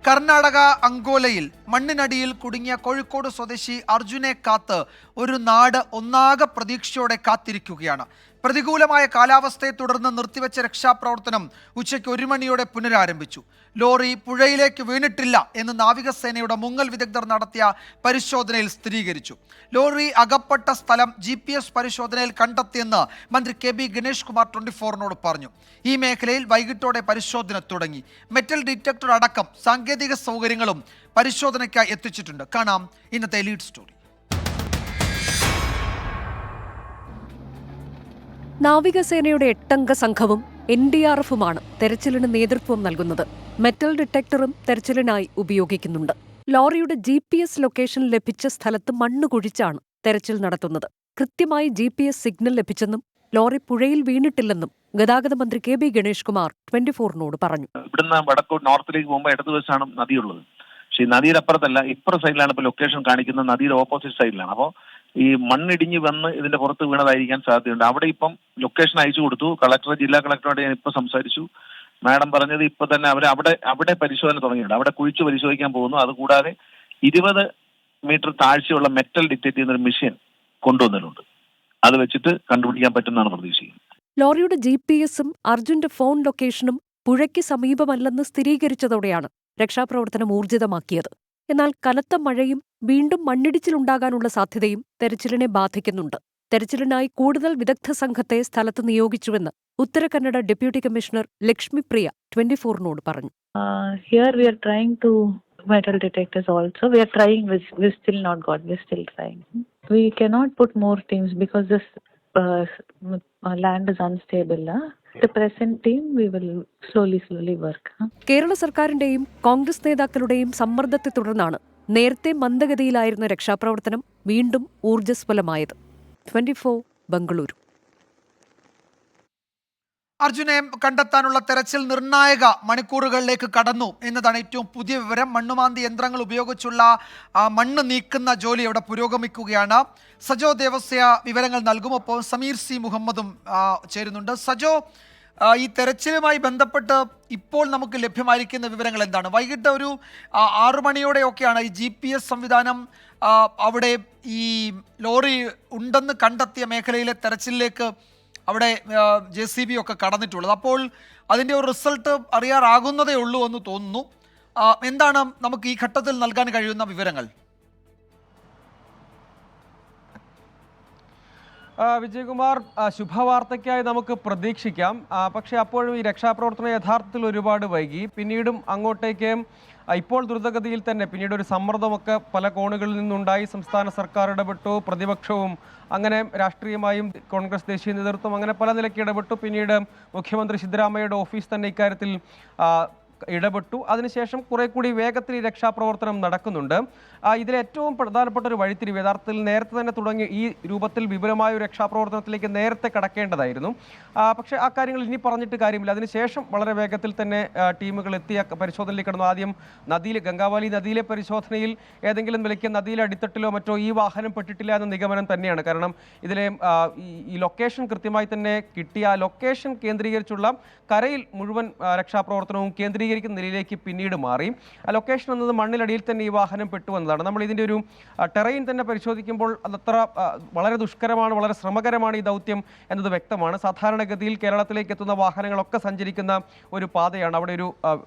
കർണാടക അങ്കോലയിൽ മണ്ണിനടിയിൽ കുടുങ്ങിയ കോഴിക്കോട് സ്വദേശി അർജുനെ കാത്ത് ഒരു നാട് ഒന്നാകെ പ്രതീക്ഷയോടെ കാത്തിരിക്കുകയാണ്. പ്രതികൂലമായ കാലാവസ്ഥയെ തുടർന്ന് നിർത്തിവെച്ച രക്ഷാപ്രവർത്തനം ഉച്ചയ്ക്ക് 1 മണിയോടെ പുനരാരംഭിച്ചു. ലോറി പുഴയിലേക്ക് വീണിട്ടില്ല എന്ന് നാവികസേനയുടെ മുങ്ങൽ വിദഗ്ധർ നടത്തിയ പരിശോധനയിൽ സ്ഥിരീകരിച്ചു. ലോറി അകപ്പെട്ട സ്ഥലം GPS പരിശോധനയിൽ കണ്ടെത്തിയെന്ന് മന്ത്രി KB ഗണേഷ് കുമാർ 24നോട് പറഞ്ഞു. ഈ മേഖലയിൽ വൈകിട്ടോടെ പരിശോധന തുടങ്ങി. മെറ്റൽ ഡിറ്റക്ടർ അടക്കം സാങ്കേതിക സൗകര്യങ്ങളും പരിശോധനയ്ക്കായി എത്തിച്ചിട്ടുണ്ട്. കാണാം ഇന്നത്തെ ലീഡ് സ്റ്റോറി. നാവികസേനയുടെ 8-അംഗ സംഘവും NDRFുമാണ് തെരച്ചിലിന് നേതൃത്വം നൽകുന്നത്. മെറ്റൽ ഡിറ്റക്ടറും തെരച്ചിലിനായി ഉപയോഗിക്കുന്നുണ്ട്. ലോറിയുടെ GPS ലൊക്കേഷൻ ലഭിച്ച സ്ഥലത്ത് മണ്ണ് കുഴിച്ചാണ് തെരച്ചിൽ നടത്തുന്നത്. കൃത്യമായി GPS സിഗ്നൽ ലഭിച്ചെന്നും ലോറി പുഴയിൽ വീണിട്ടില്ലെന്നും ഗതാഗത മന്ത്രി KB ഗണേഷ് കുമാർ 24നോട് പറഞ്ഞു. ഇവിടുന്ന് വടക്കോട്ട് നോർത്തിലേക്ക് പോകുമ്പോൾ ഇടതുവശമാണ് നദിയുള്ളത്. പക്ഷേ നദിയുടെ അപ്പുറത്തല്ല, ഇപ്പുറ സൈഡിലാണ് ഇപ്പോൾ ലൊക്കേഷൻ കാണിക്കുന്നത്. നദിയുടെ ഓപ്പോസിറ്റ് സൈഡിലാണ്. അപ്പോൾ ഈ മണ്ണിടിഞ്ഞ് വന്ന് ഇതിന്റെ പുറത്ത് വീണതായിരിക്കാൻ സാധ്യതയുണ്ട്. അവിടെ ഇപ്പം ലൊക്കേഷൻ അയച്ചു കൊടുത്തു. കളക്ടർ, ജില്ലാ കളക്ടറോട് ഞാൻ ഇപ്പൊ സംസാരിച്ചു. മാഡം പറഞ്ഞത് ഇപ്പൊ തന്നെ അവിടെ പരിശോധന തുടങ്ങിയിട്ടുണ്ട്. അവിടെ കുഴിച്ചു പരിശോധിക്കാൻ പോകുന്നു. അതുകൂടാതെ 20 മീറ്റർ താഴ്ചയുള്ള മെറ്റൽ ഡിറ്റക്ട് ചെയ്യുന്ന ഒരു മെഷീൻ കൊണ്ടുവന്നിട്ടുണ്ട്. അത് വെച്ചിട്ട് കണ്ടുപിടിക്കാൻ പറ്റുമെന്നാണ് പ്രതീക്ഷിക്കുന്നത്. ലോറിയുടെ GPSും അർജുന്റെ ഫോൺ ലൊക്കേഷനും പുഴയ്ക്ക് സമീപമല്ലെന്ന് സ്ഥിരീകരിച്ചതോടെയാണ് രക്ഷാപ്രവർത്തനം ഊർജിതമാക്കിയത്. എന്നാൽ കനത്ത മഴയും വീണ്ടും മണ്ണിടിച്ചിലുണ്ടാകാനുള്ള സാധ്യതയും തെരച്ചിലിനെ ബാധിക്കുന്നുണ്ട്. തെരച്ചിലിനായി കൂടുതൽ വിദഗ്ധ സംഘത്തെ സ്ഥലത്ത് നിയോഗിച്ചുവെന്ന് ഉത്തരകന്നഡ ഡെപ്യൂട്ടി കമ്മീഷണർ ലക്ഷ്മി പ്രിയ 24നോട് പറഞ്ഞു. Here we are trying to metal detectors also. We are trying. We still not got. We still trying. We cannot put more teams because this land is unstable. The present team we will slowly work. Kerala സർക്കാരിന്റെയും കോൺഗ്രസ് നേതാക്കളുടെയും സമ്മർദ്ദത്തെ തുടർന്നാണ് നേരത്തെ മന്ദഗതിയിലായിരുന്ന രക്ഷാപ്രവർത്തനം വീണ്ടും ഊർജ്ജസ്വലമായത്. 24 ബംഗളൂരു. അർജുനെ കണ്ടെത്താനുള്ള തെരച്ചിൽ നിർണായക മണിക്കൂറുകളിലേക്ക് കടന്നു എന്നതാണ് ഏറ്റവും പുതിയ വിവരം. മണ്ണുമാന്തി യന്ത്രങ്ങൾ ഉപയോഗിച്ചുള്ള മണ്ണ് നീക്കുന്ന ജോലി അവിടെ പുരോഗമിക്കുകയാണ്. സജോ ദേവസ്യ വിവരങ്ങൾ നൽകും. ഒപ്പം സമീർ C മുഹമ്മദും ചേരുന്നുണ്ട്. സജോ, ഈ തെരച്ചിലുമായി ബന്ധപ്പെട്ട് ഇപ്പോൾ നമുക്ക് ലഭ്യമായിരിക്കുന്ന വിവരങ്ങൾ എന്താണ്? വൈകിട്ട് ഒരു 6 മണിയോടെയൊക്കെയാണ് ഈ GPS സംവിധാനം അവിടെ ഈ ലോറി ഉണ്ടെന്ന് കണ്ടെത്തിയ മേഖലയിലെ തെരച്ചിലിലേക്ക് അവിടെ JCB ഒക്കെ കടന്നിട്ടുള്ളത്. അപ്പോൾ അതിൻ്റെ ഒരു റിസൾട്ട് അറിയാറാകുന്നതേ ഉള്ളൂ എന്ന് തോന്നുന്നു. എന്താണ് നമുക്ക് ഈ ഘട്ടത്തിൽ നൽകാൻ കഴിയുന്ന വിവരങ്ങൾ? വിജയകുമാർ, ശുഭവാർത്തയ്ക്കായി നമുക്ക് പ്രതീക്ഷിക്കാം. പക്ഷേ അപ്പോഴും ഈ രക്ഷാപ്രവർത്തനം യഥാർത്ഥത്തിൽ ഒരുപാട് വൈകി. പിന്നീടും അങ്ങോട്ടേക്ക് ഇപ്പോൾ ദ്രുതഗതിയിൽ തന്നെ പിന്നീട് ഒരു സമ്മർദ്ദമൊക്കെ പല കോണുകളിൽ നിന്നുണ്ടായി. സംസ്ഥാന സർക്കാർ ഇടപെട്ടു, പ്രതിപക്ഷവും അങ്ങനെ രാഷ്ട്രീയമായും കോൺഗ്രസ് ദേശീയ നേതൃത്വം അങ്ങനെ പല നിലയ്ക്ക് ഇടപെട്ടു. പിന്നീട് മുഖ്യമന്ത്രി സിദ്ധരാമയ്യയുടെ ഓഫീസ് തന്നെ ഇക്കാര്യത്തിൽ ഇടപെട്ടു. അതിനുശേഷം കുറെ കൂടി വേഗത്തിൽ ഈ രക്ഷാപ്രവർത്തനം നടക്കുന്നുണ്ട്. ഇതിലെ ഏറ്റവും പ്രധാനപ്പെട്ട ഒരു വഴിത്തിരിവ് യഥാർത്ഥത്തിൽ നേരത്തെ തന്നെ തുടങ്ങി ഈ രൂപത്തിൽ വിപുലമായ ഒരു രക്ഷാപ്രവർത്തനത്തിലേക്ക് നേരത്തെ കടക്കേണ്ടതായിരുന്നു. പക്ഷേ ആ കാര്യങ്ങൾ ഇനി പറഞ്ഞിട്ട് കാര്യമില്ല. അതിനുശേഷം വളരെ വേഗത്തിൽ തന്നെ ടീമുകൾ എത്തിയ പരിശോധനയിലേക്ക് കടന്നു. ആദ്യം നദിയിൽ, ഗംഗാവാലി നദിയിലെ പരിശോധനയിൽ ഏതെങ്കിലും നിലയ്ക്ക് നദിയിലെ അടിത്തട്ടിലോ മറ്റോ ഈ വാഹനം പെട്ടിട്ടില്ല എന്ന നിഗമനം തന്നെയാണ്. കാരണം ഇതിലെ ഈ ലൊക്കേഷൻ കൃത്യമായി തന്നെ കിട്ടിയ ആ ലൊക്കേഷൻ കേന്ദ്രീകരിച്ചുള്ള കരയിൽ മുഴുവൻ രക്ഷാപ്രവർത്തനവും കേന്ദ്രീകരിക്കുന്ന നിലയിലേക്ക് പിന്നീട് മാറി. ആ ലൊക്കേഷൻ എന്നത് മണ്ണിലടിയിൽ തന്നെ ഈ വാഹനം പെട്ടുവന്നതാണ്. നമ്മൾ ഇതിൻ്റെ ഒരു ടെറൈൻ തന്നെ പരിശോധിക്കുമ്പോൾ അതത്ര വളരെ ദുഷ്കരമാണ്, വളരെ ശ്രമകരമാണ് ഈ ദൗത്യം എന്നത് വ്യക്തമാണ്. സാധാരണഗതിയിൽ കേരളത്തിലേക്ക് എത്തുന്ന വാഹനങ്ങളൊക്കെ സഞ്ചരിക്കുന്ന ഒരു പാതയാണ്. അവിടെ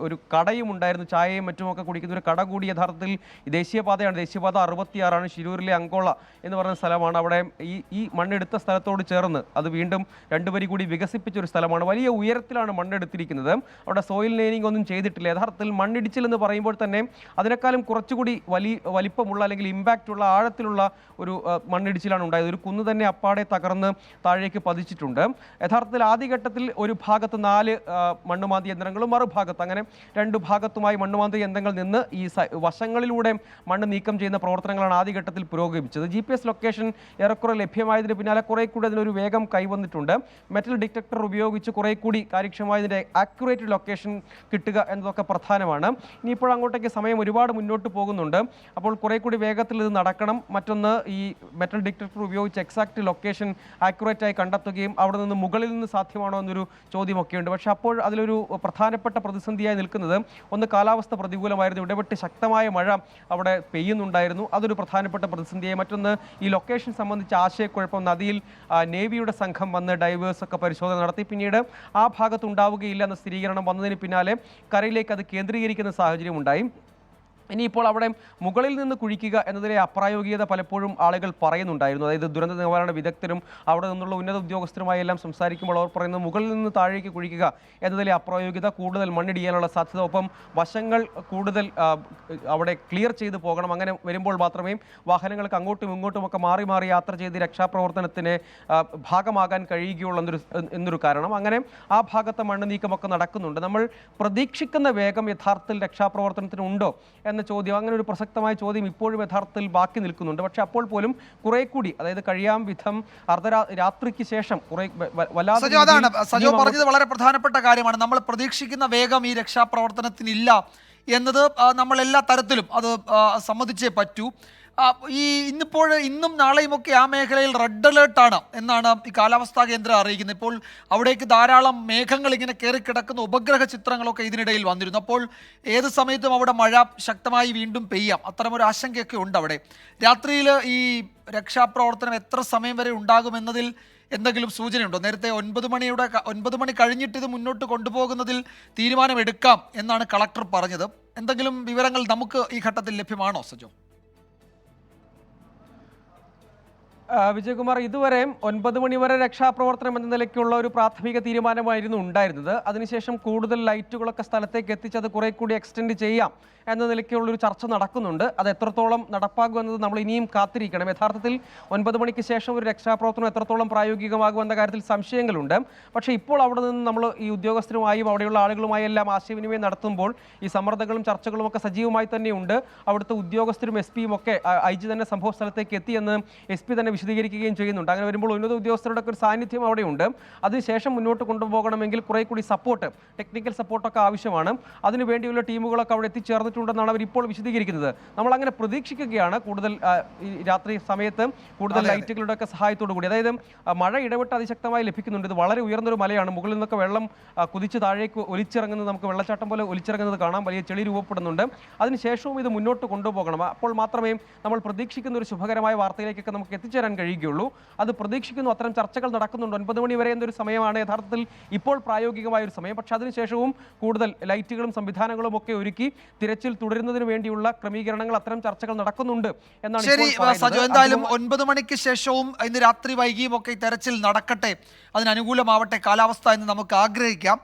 ഒരു കടയും ഉണ്ടായിരുന്നു, ചായയും മറ്റുമൊക്കെ കുടിക്കുന്ന ഒരു കട കൂടി യഥാർത്ഥത്തിൽ ദേശീയപാതയാണ്. ദേശീയപാത 66 ശിരൂരിലെ അങ്കോള എന്ന് പറയുന്ന സ്ഥലമാണ്. അവിടെ ഈ മണ്ണെടുത്ത സ്ഥലത്തോട് ചേർന്ന് അത് വീണ്ടും 2 വരി കൂടി വികസിപ്പിച്ച ഒരു സ്ഥലമാണ്. വലിയ ഉയരത്തിലാണ് മണ്ണെടുത്തിരിക്കുന്നത്. അവിടെ സോയിൽ നെയിനിങ് ഒന്നും ചെയ്തിട്ടില്ല. യഥാർത്ഥത്തിൽ മണ്ണിടിച്ചിൽ എന്ന് പറയുമ്പോൾ തന്നെ അതിനേക്കാളും കുറച്ചുകൂടി വലിപ്പമുള്ള അല്ലെങ്കിൽ ഇമ്പാക്റ്റ് ഉള്ള ആഴത്തിലുള്ള ഒരു മണ്ണിടിച്ചിലാണ് ഉണ്ടായത്. ഒരു കുന്ന് തന്നെ അപ്പാടെ തകർന്ന് താഴേക്ക് പതിച്ചിട്ടുണ്ട്. യഥാർത്ഥത്തിൽ ആദ്യഘട്ടത്തിൽ ഒരു ഭാഗത്ത് 4 മണ്ണുമാന്തി യന്ത്രങ്ങളും മറുഭാഗത്ത് അങ്ങനെ 2 ഭാഗത്തുമായി മണ്ണുമാന്തി യന്ത്രങ്ങൾ നിന്ന് ഈ വശങ്ങളിലൂടെ മണ്ണ് നീക്കം ചെയ്യുന്ന പ്രവർത്തനങ്ങളാണ് ആദ്യഘട്ടത്തിൽ പുരോഗമിച്ചത്. GPS ലൊക്കേഷൻ ഏറെക്കുറെ ലഭ്യമായതിന് പിന്നാലെ കുറെ കൂടി അതിനൊരു വേഗം കൈവന്നിട്ടുണ്ട്. മെറ്റൽ ഡിറ്റക്ടർ ഉപയോഗിച്ച് കുറെ കൂടി കാര്യക്ഷമമായി ഇതിൻ്റെ ആക്യുറേറ്റ് ലൊക്കേഷൻ കിട്ടുക തുടരുക എന്നതൊക്കെ പ്രധാനമാണ്. ഇനിയിപ്പോൾ അങ്ങോട്ടേക്ക് സമയം ഒരുപാട് മുന്നോട്ട് പോകുന്നുണ്ട്. അപ്പോൾ കുറെ കൂടി വേഗത്തിൽ ഇത് നടക്കണം. മറ്റൊന്ന്, ഈ മെറ്റൽ ഡിറ്റക്ടർ ഉപയോഗിച്ച് എക്സാക്ട് ലൊക്കേഷൻ ആക്യുറേറ്റ് ആയി കണ്ടെത്തുകയും അവിടെ നിന്ന് മുകളിൽ നിന്ന് സാധ്യമാണോ എന്നൊരു ചോദ്യമൊക്കെയുണ്ട്. പക്ഷേ അപ്പോൾ അതിലൊരു പ്രധാനപ്പെട്ട പ്രതിസന്ധിയായി നിൽക്കുന്നത് ഒന്ന്, കാലാവസ്ഥ പ്രതികൂലമായിരുന്നു. ഇടപെട്ട് ശക്തമായ മഴ അവിടെ പെയ്യുന്നുണ്ടായിരുന്നു. അതൊരു പ്രധാനപ്പെട്ട പ്രതിസന്ധിയായി. മറ്റൊന്ന്, ഈ ലൊക്കേഷൻ സംബന്ധിച്ച ആശയക്കുഴപ്പം. നദിയിൽ നേവിയുടെ സംഘം വന്ന് ഡൈവേഴ്സ് ഒക്കെ പരിശോധന നടത്തി. പിന്നീട് ആ ഭാഗത്ത് ഉണ്ടാവുകയില്ല എന്ന സ്ഥിരീകരണം വന്നതിന് പിന്നാലെ കരയിലേക്ക് അത് കേന്ദ്രീകരിക്കുന്ന സാഹചര്യം ഉണ്ടായി. ഇനിയിപ്പോൾ അവിടെ മുകളിൽ നിന്ന് കുഴിക്കുക എന്നതിലെ അപ്രായോഗികത പലപ്പോഴും ആളുകൾ പറയുന്നുണ്ടായിരുന്നു. അതായത് ദുരന്ത നിവാരണ വിദഗ്ധരും അവിടെ നിന്നുള്ള ഉന്നത ഉദ്യോഗസ്ഥരുമായി എല്ലാം സംസാരിക്കുമ്പോൾ അവർ പറയുന്നത് മുകളിൽ നിന്ന് താഴേക്ക് കുഴിക്കുക എന്നതിലെ അപ്രായോഗികത, കൂടുതൽ മണ്ണിടിയാനുള്ള സാധ്യത, ഒപ്പം വശങ്ങൾ കൂടുതൽ അവിടെ ക്ലിയർ ചെയ്ത് പോകണം. അങ്ങനെ വരുമ്പോൾ മാത്രമേ വാഹനങ്ങൾക്ക് അങ്ങോട്ടും ഇങ്ങോട്ടും ഒക്കെ മാറി മാറി യാത്ര ചെയ്ത് രക്ഷാപ്രവർത്തനത്തിന് ഭാഗമാകാൻ കഴിയുകയുള്ളൂ എന്നൊരു കാരണം. അങ്ങനെ ആ ഭാഗത്തെ മണ്ണ് നീക്കമൊക്കെ നടക്കുന്നുണ്ട്. നമ്മൾ പ്രതീക്ഷിക്കുന്ന വേഗം യഥാർത്ഥത്തിൽ രക്ഷാപ്രവർത്തനത്തിന് ഉണ്ടോ എന്ന ചോദ്യം, അങ്ങനെ ഒരു പ്രസക്തമായ ചോദ്യം ഇപ്പോഴും യഥാർത്ഥത്തിൽ ബാക്കി നിൽക്കുന്നുണ്ട്. പക്ഷെ അപ്പോൾ പോലും കുറെ കൂടി, അതായത് കഴിയാം വിധം രാത്രിക്ക് ശേഷം കുറെ അതാണ് സജോ പറഞ്ഞത് വളരെ പ്രധാനപ്പെട്ട കാര്യമാണ്. നമ്മൾ പ്രതീക്ഷിക്കുന്ന വേഗം ഈ രക്ഷാപ്രവർത്തനത്തിനില്ല എന്നത് നമ്മൾ എല്ലാ തരത്തിലും അത് സമ്മതിച്ചേ പറ്റൂ. ഇന്നും നാളെയുമൊക്കെ ആ മേഖലയിൽ റെഡ് അലേർട്ടാണ് എന്നാണ് ഈ കാലാവസ്ഥാ കേന്ദ്രം അറിയിക്കുന്നത്. ഇപ്പോൾ അവിടേക്ക് ധാരാളം മേഘങ്ങൾ ഇങ്ങനെ കയറിക്കിടക്കുന്ന ഉപഗ്രഹ ചിത്രങ്ങളൊക്കെ ഇതിനിടയിൽ വന്നിരുന്നു. അപ്പോൾ ഏത് സമയത്തും അവിടെ മഴ ശക്തമായി വീണ്ടും പെയ്യാം, അത്തരമൊരു ആശങ്കയൊക്കെ ഉണ്ട് അവിടെ. രാത്രിയിൽ ഈ രക്ഷാപ്രവർത്തനം എത്ര സമയം വരെ ഉണ്ടാകുമെന്നതിൽ എന്തെങ്കിലും സൂചനയുണ്ടോ? നേരത്തെ 9 മണി കഴിഞ്ഞിട്ട് ഇത് മുന്നോട്ട് കൊണ്ടുപോകുന്നതിൽ തീരുമാനമെടുക്കാം എന്നാണ് കളക്ടർ പറഞ്ഞത്. എന്തെങ്കിലും വിവരങ്ങൾ നമുക്ക് ഈ ഘട്ടത്തിൽ ലഭ്യമാണോ സജോ? വിജയകുമാർ, ഇതുവരെ 9 മണി വരെ രക്ഷാപ്രവർത്തനം എന്ന നിലയ്ക്കുള്ള ഒരു പ്രാഥമിക തീരുമാനമായിരുന്നു ഉണ്ടായിരുന്നത്. അതിനുശേഷം കൂടുതൽ ലൈറ്റുകളൊക്കെ സ്ഥലത്തേക്ക് എത്തിച്ചത് കുറെ കൂടി എക്സ്റ്റെൻഡ് ചെയ്യാം എന്ന നിലയ്ക്കുള്ളൊരു ചർച്ച നടക്കുന്നുണ്ട്. അത് എത്രത്തോളം നടപ്പാകുമെന്നത് നമ്മൾ ഇനിയും കാത്തിരിക്കണം. യഥാർത്ഥത്തിൽ 9 മണിക്ക് ശേഷം ഒരു രക്ഷാപ്രവർത്തനം എത്രത്തോളം പ്രായോഗികമാകുമെന്ന കാര്യത്തിൽ സംശയങ്ങളുണ്ട്. പക്ഷേ ഇപ്പോൾ അവിടെ നിന്ന് നമ്മൾ ഈ ഉദ്യോഗസ്ഥരുമായും അവിടെയുള്ള ആളുകളുമായി എല്ലാം ആശയവിനിമയം നടത്തുമ്പോൾ ഈ സമ്മർദ്ദങ്ങളും ചർച്ചകളും ഒക്കെ സജീവമായി തന്നെയുണ്ട്. അവിടുത്തെ ഉദ്യോഗസ്ഥരും SP യും ഒക്കെ IG തന്നെ സംഭവ സ്ഥലത്തേക്ക് എത്തിയെന്ന് SP തന്നെ വിശദീകരിക്കുകയും ചെയ്യുന്നുണ്ട്. അങ്ങനെ വരുമ്പോൾ ഉന്നത ഉദ്യോഗസ്ഥരുടെ ഒരു സാന്നിധ്യം അവിടെയുണ്ട്. അതിനുശേഷം മുന്നോട്ട് കൊണ്ടുപോകണമെങ്കിൽ കുറെ കൂടി സപ്പോർട്ട്, ടെക്നിക്കൽ സപ്പോർട്ടൊക്കെ ആവശ്യമാണ്. അതിനുവേണ്ടിയുള്ള ടീമുകളൊക്കെ അവിടെ എത്തിച്ചേർന്നിട്ടുണ്ടെന്നാണ് അവർ ഇപ്പോൾ വിശദീകരിക്കുന്നത്. നമ്മൾ അങ്ങനെ പ്രതീക്ഷിക്കുകയാണ്. കൂടുതൽ ഈ രാത്രി സമയത്ത് കൂടുതൽ ലൈറ്റുകളുടെ ഒക്കെ സഹായത്തോടു കൂടി, അതായത് മഴ ഇടവിട്ട് അതിശക്തമായി ലഭിക്കുന്നുണ്ട്. ഇത് വളരെ ഉയർന്നൊരു മലയാണ്. മുകളിൽ നിന്നൊക്കെ വെള്ളം കുതിച്ച് താഴേക്ക് ഒലിച്ചിറങ്ങുന്നത്, നമുക്ക് വെള്ളച്ചാട്ടം പോലെ ഒലിച്ചിറങ്ങുന്നത് കാണാം. വലിയ ചെളി രൂപപ്പെടുന്നുണ്ട്. അതിനുശേഷവും ഇത് മുന്നോട്ട് കൊണ്ടുപോകണം. അപ്പോൾ മാത്രമേ നമ്മൾ പ്രതീക്ഷിക്കുന്ന ഒരു ശുഭകരമായ വാർത്തയിലേക്കൊക്കെ നമുക്ക് എത്തിച്ചേരാൻ കഴിയുകയുള്ളൂ. അത് പ്രതീക്ഷിക്കുന്നു. അത്തരം ചർച്ചകൾ നടക്കുന്നുണ്ട്. 9 മണി വരെ എന്നൊരു സമയമാണ് യഥാർത്ഥത്തിൽ ഇപ്പോൾ പ്രായോഗികമായ ഒരു സമയം. പക്ഷെ അതിനുശേഷവും കൂടുതൽ ലൈറ്റുകളും സംവിധാനങ്ങളും ഒക്കെ ഒരുക്കി തിരച്ചിൽ തുടരുന്നതിന് വേണ്ടിയുള്ള ക്രമീകരണങ്ങൾ, അത്തരം ചർച്ചകൾ നടക്കുന്നുണ്ട് എന്നാണ്. ശരി സജോ, എന്തായാലും 9 മണിക്ക് ശേഷവും ഇന്ന് രാത്രി വൈകിയും ഒക്കെ തെരച്ചിൽ നടക്കട്ടെ, അതിനനുകൂലമാവട്ടെ കാലാവസ്ഥ എന്ന് നമുക്ക് ആഗ്രഹിക്കാം.